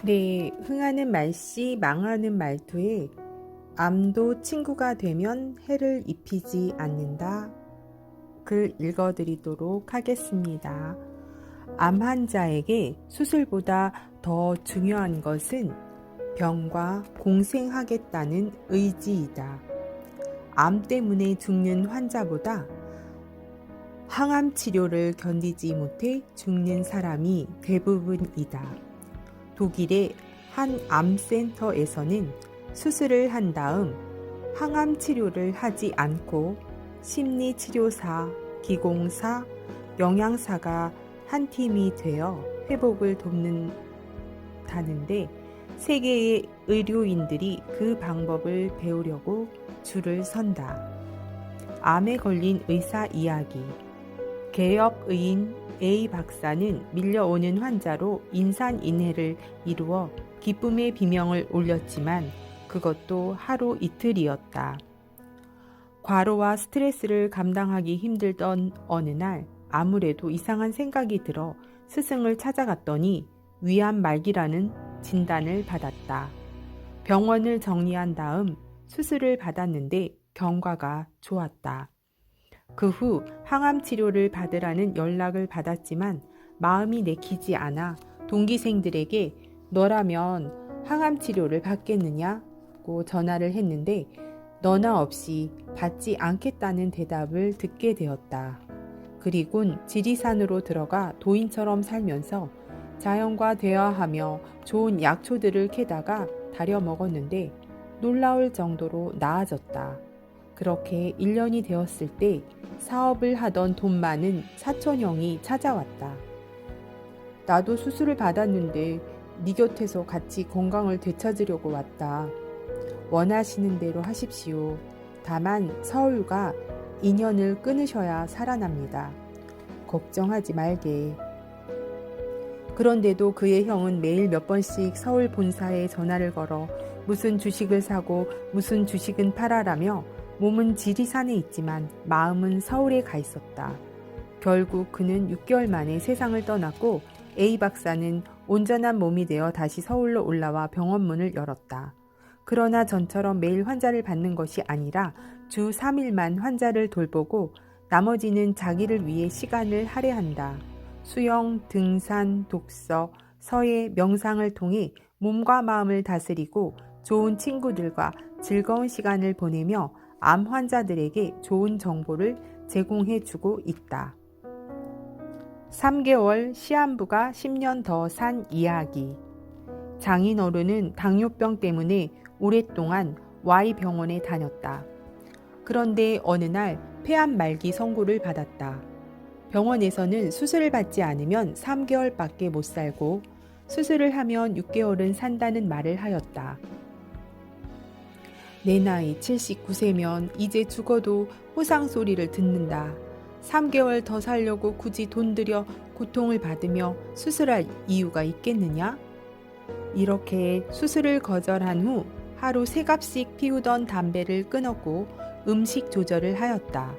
네, 흥하는 말씨 망하는 말투에 암도 친구가 되면 해를 입히지 않는다. 글 읽어드리도록 하겠습니다. 암 환자에게 수술보다 더 중요한 것은 병과 공생하겠다는 의지이다. 암 때문에 죽는 환자보다 항암 치료를 견디지 못해 죽는 사람이 대부분이다. 독일의 한 암센터에서는 수술을 한 다음 항암 치료를 하지 않고 심리치료사, 기공사, 영양사가 한 팀이 되어 회복을 돕는다는데 세계의 의료인들이 그 방법을 배우려고 줄을 선다. 암에 걸린 의사 이야기. 개업의인 A 박사는 밀려오는 환자로 인산인해를 이루어 기쁨의 비명을 올렸지만 그것도 하루 이틀이었다. 과로와 스트레스를 감당하기 힘들던 어느 날 아무래도 이상한 생각이 들어 스승을 찾아갔더니 위암 말기라는 진단을 받았다. 병원을 정리한 다음 수술을 받았는데 경과가 좋았다. 그 후 항암 치료를 받으라는 연락을 받았지만 마음이 내키지 않아 동기생들에게 너라면 항암 치료를 받겠느냐고 전화를 했는데 너나 없이 받지 않겠다는 대답을 듣게 되었다. 그리곤 지리산으로 들어가 도인처럼 살면서 자연과 대화하며 좋은 약초들을 캐다가 다려 먹었는데 놀라울 정도로 나아졌다. 그렇게 1년이 되었을 때 사업을 하던 돈 많은 사촌형이 찾아왔다. 나도 수술을 받았는데 네 곁에서 같이 건강을 되찾으려고 왔다. 원하시는 대로 하십시오. 다만 서울과 인연을 끊으셔야 살아납니다. 걱정하지 말게. 그런데도 그의 형은 매일 몇 번씩 서울 본사에 전화를 걸어 무슨 주식을 사고 무슨 주식은 팔아라며 몸은 지리산에 있지만 마음은 서울에 가 있었다. 결국 그는 6개월 만에 세상을 떠났고 A 박사는 온전한 몸이 되어 다시 서울로 올라와 병원 문을 열었다. 그러나 전처럼 매일 환자를 받는 것이 아니라 주 3일만 환자를 돌보고 나머지는 자기를 위해 시간을 할애한다. 수영, 등산, 독서, 서예, 명상을 통해 몸과 마음을 다스리고 좋은 친구들과 즐거운 시간을 보내며 암 환자들에게 좋은 정보를 제공해주고 있다. 3개월 시한부가 10년 더 산 이야기. 장인어른은 당뇨병 때문에 오랫동안 Y병원에 다녔다. 그런데 어느 날 폐암 말기 선고를 받았다. 병원에서는 수술을 받지 않으면 3개월밖에 못 살고 수술을 하면 6개월은 산다는 말을 하였다. 내 나이 79세면 이제 죽어도 호상 소리를 듣는다. 3개월 더 살려고 굳이 돈 들여 고통을 받으며 수술할 이유가 있겠느냐? 이렇게 수술을 거절한 후 하루 3갑씩 피우던 담배를 끊었고 음식 조절을 하였다.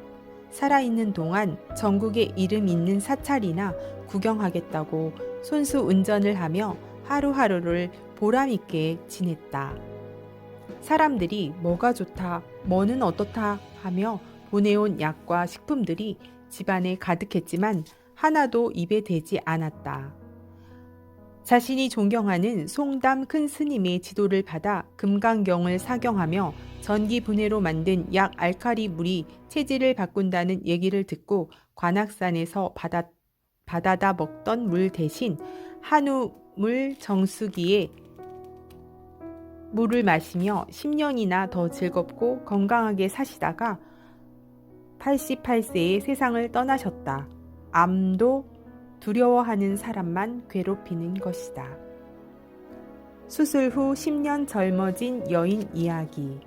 살아있는 동안 전국에 이름 있는 사찰이나 구경하겠다고 손수 운전을 하며 하루하루를 보람있게 지냈다. 사람들이 뭐가 좋다, 뭐는 어떻다 하며 보내온 약과 식품들이 집안에 가득했지만 하나도 입에 대지 않았다. 자신이 존경하는 송담 큰 스님의 지도를 받아 금강경을 사경하며 전기 분해로 만든 약 알칼리 물이 체질을 바꾼다는 얘기를 듣고 관악산에서 받아다 먹던 물 대신 한우물 정수기에 물을 마시며 10년이나 더 즐겁고 건강하게 사시다가 88세에 세상을 떠나셨다. 암도 두려워하는 사람만 괴롭히는 것이다. 수술 후 10년 젊어진 여인 이야기.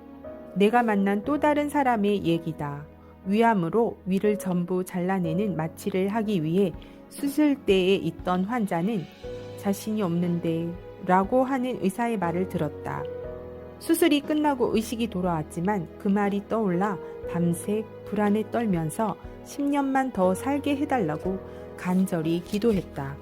내가 만난 또 다른 사람의 얘기다. 위암으로 위를 전부 잘라내는 마취를 하기 위해 수술대에 있던 환자는 자신이 없는데 라고 하는 의사의 말을 들었다. 수술이 끝나고 의식이 돌아왔지만 그 말이 떠올라 밤새 불안에 떨면서 10년만 더 살게 해달라고 간절히 기도했다.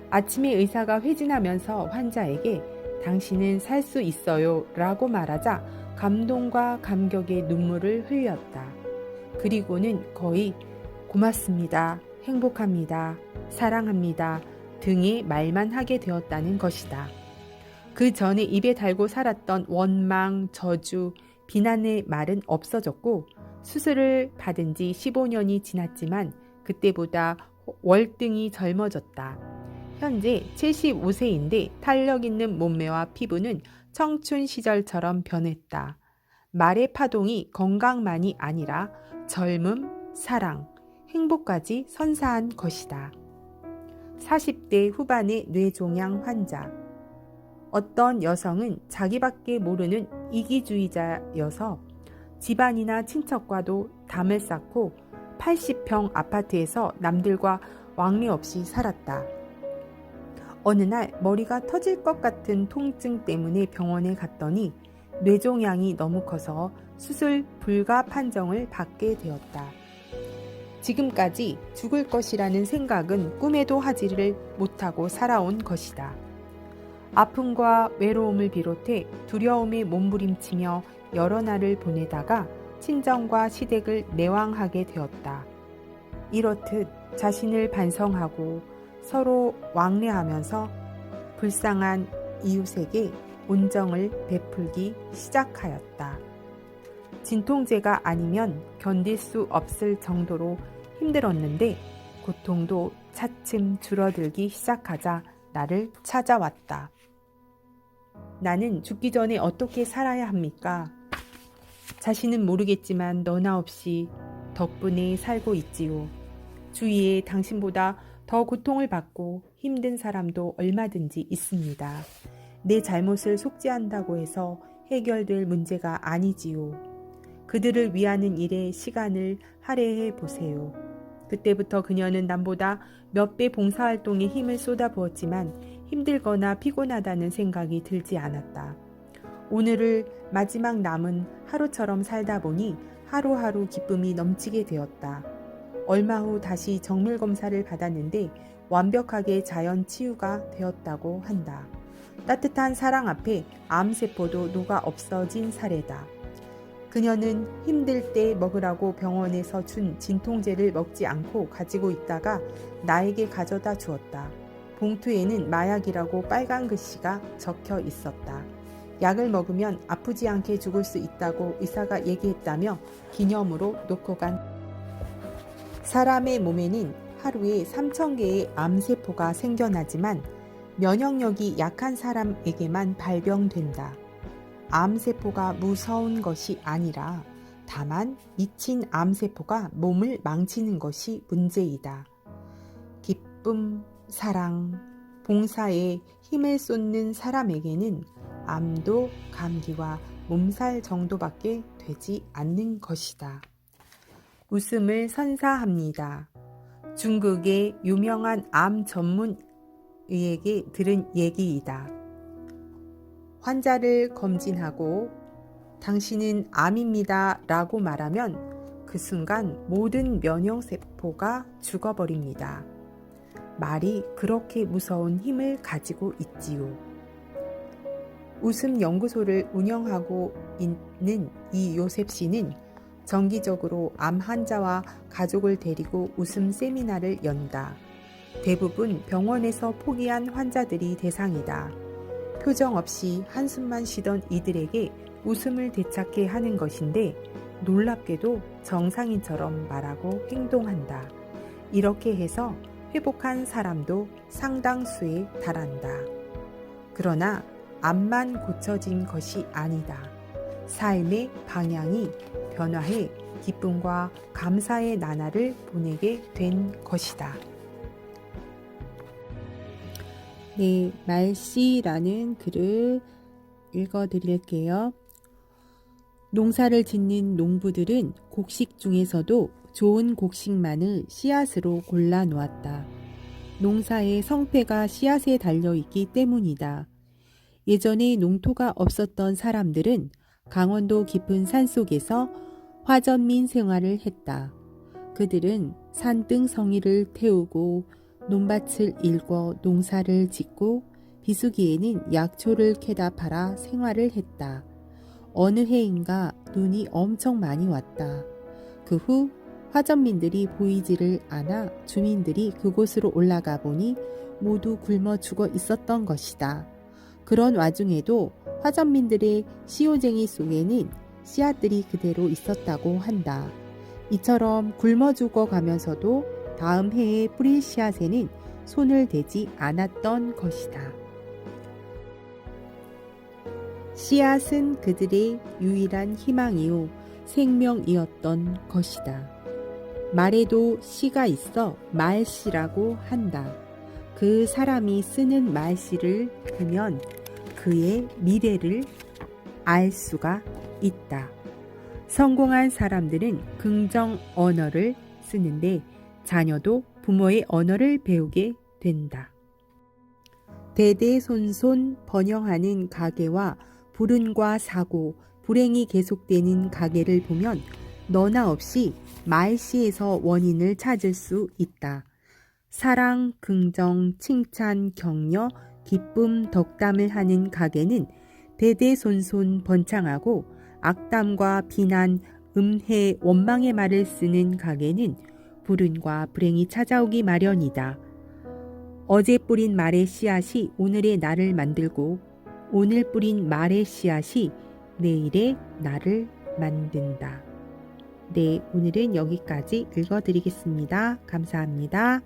아침에 의사가 회진하면서 환자에게 당신은 살 수 있어요 라고 말하자 감동과 감격의 눈물을 흘렸다. 그리고는 거의 고맙습니다, 행복합니다, 사랑합니다 등의 말만 하게 되었다는 것이다. 그 전에 입에 달고 살았던 원망, 저주, 비난의 말은 없어졌고 수술을 받은 지 15년이 지났지만 그때보다 월등히 젊어졌다. 현재 75세인데 탄력 있는 몸매와 피부는 청춘 시절처럼 변했다. 말의 파동이 건강만이 아니라 젊음, 사랑, 행복까지 선사한 것이다. 40대 후반의 뇌종양 환자. 어떤 여성은 자기밖에 모르는 이기주의자여서 집안이나 친척과도 담을 쌓고 80평 아파트에서 남들과 왕래 없이 살았다. 어느 날 머리가 터질 것 같은 통증 때문에 병원에 갔더니 뇌종양이 너무 커서 수술 불가 판정을 받게 되었다. 지금까지 죽을 것이라는 생각은 꿈에도 하지를 못하고 살아온 것이다. 아픔과 외로움을 비롯해 두려움에 몸부림치며 여러 날을 보내다가 친정과 시댁을 내왕하게 되었다. 이렇듯 자신을 반성하고 서로 왕래하면서 불쌍한 이웃에게 온정을 베풀기 시작하였다. 진통제가 아니면 견딜 수 없을 정도로 힘들었는데 고통도 차츰 줄어들기 시작하자 나를 찾아왔다. 나는 죽기 전에 어떻게 살아야 합니까? 자신은 모르겠지만 너나 없이 덕분에 살고 있지요. 주위에 당신보다 더 고통을 받고 힘든 사람도 얼마든지 있습니다. 내 잘못을 속죄한다고 해서 해결될 문제가 아니지요. 그들을 위하는 일에 시간을 할애해 보세요. 그때부터 그녀는 남보다 몇 배 봉사활동에 힘을 쏟아부었지만 힘들거나 피곤하다는 생각이 들지 않았다. 오늘을 마지막 남은 하루처럼 살다 보니 하루하루 기쁨이 넘치게 되었다. 얼마 후 다시 정밀 검사를 받았는데 완벽하게 자연 치유가 되었다고 한다. 따뜻한 사랑 앞에 암세포도 녹아 없어진 사례다. 그녀는 힘들 때 먹으라고 병원에서 준 진통제를 먹지 않고 가지고 있다가 나에게 가져다 주었다. 봉투에는 마약이라고 빨간 글씨가 적혀 있었다. 약을 먹으면 아프지 않게 죽을 수 있다고 의사가 얘기했다며 기념으로 놓고 간. 사람의 몸에는 하루에 3,000개의 암세포가 생겨나지만 면역력이 약한 사람에게만 발병된다. 암세포가 무서운 것이 아니라 다만 미친 암세포가 몸을 망치는 것이 문제이다. 기쁨, 사랑, 봉사에 힘을 쏟는 사람에게는 암도 감기와 몸살 정도밖에 되지 않는 것이다. 웃음을 선사합니다. 중국의 유명한 암 전문 의에게 들은 얘기이다. 환자를 검진하고 당신은 암입니다 라고 말하면 그 순간 모든 면역세포가 죽어버립니다. 말이 그렇게 무서운 힘을 가지고 있지요. 웃음 연구소를 운영하고 있는 이 요셉 씨는 정기적으로 암 환자와 가족을 데리고 웃음 세미나를 연다. 대부분 병원에서 포기한 환자들이 대상이다. 표정 없이 한숨만 쉬던 이들에게 웃음을 되찾게 하는 것인데 놀랍게도 정상인처럼 말하고 행동한다. 이렇게 해서 회복한 사람도 상당수에 달한다. 그러나 암만 고쳐진 것이 아니다. 삶의 방향이 변화해 기쁨과 감사의 나날을 보내게 된 것이다. 네, 말씨라는 글을 읽어드릴게요. 농사를 짓는 농부들은 곡식 중에서도 좋은 곡식만을 씨앗으로 골라 놓았다. 농사의 성패가 씨앗에 달려있기 때문이다. 예전에 농토가 없었던 사람들은 강원도 깊은 산속에서 화전민 생활을 했다. 그들은 산등성이를 태우고 논밭을 일궈 농사를 짓고 비수기에는 약초를 캐다 팔아 생활을 했다. 어느 해인가 눈이 엄청 많이 왔다. 그 후 화전민들이 보이지를 않아 주민들이 그곳으로 올라가 보니 모두 굶어 죽어 있었던 것이다. 그런 와중에도 화전민들의 씨오쟁이 속에는 씨앗들이 그대로 있었다고 한다. 이처럼 굶어 죽어 가면서도 다음 해에 뿌릴 씨앗에는 손을 대지 않았던 것이다. 씨앗은 그들의 유일한 희망이요 생명이었던 것이다. 말에도 씨가 있어 말씨라고 한다. 그 사람이 쓰는 말씨를 보면 그의 미래를 알 수가 있다. 성공한 사람들은 긍정 언어를 쓰는데 자녀도 부모의 언어를 배우게 된다. 대대손손 번영하는 가계와 불운과 사고, 불행이 계속되는 가계를 보면 너나 없이 말씨에서 원인을 찾을 수 있다. 사랑, 긍정, 칭찬, 격려, 기쁨, 덕담을 하는 가계는 대대손손 번창하고 악담과 비난, 음해, 원망의 말을 쓰는 가계는 불운과 불행이 찾아오기 마련이다. 어제 뿌린 말의 씨앗이 오늘의 나를 만들고 오늘 뿌린 말의 씨앗이 내일의 나를 만든다. 네, 오늘은 여기까지 읽어드리겠습니다. 감사합니다.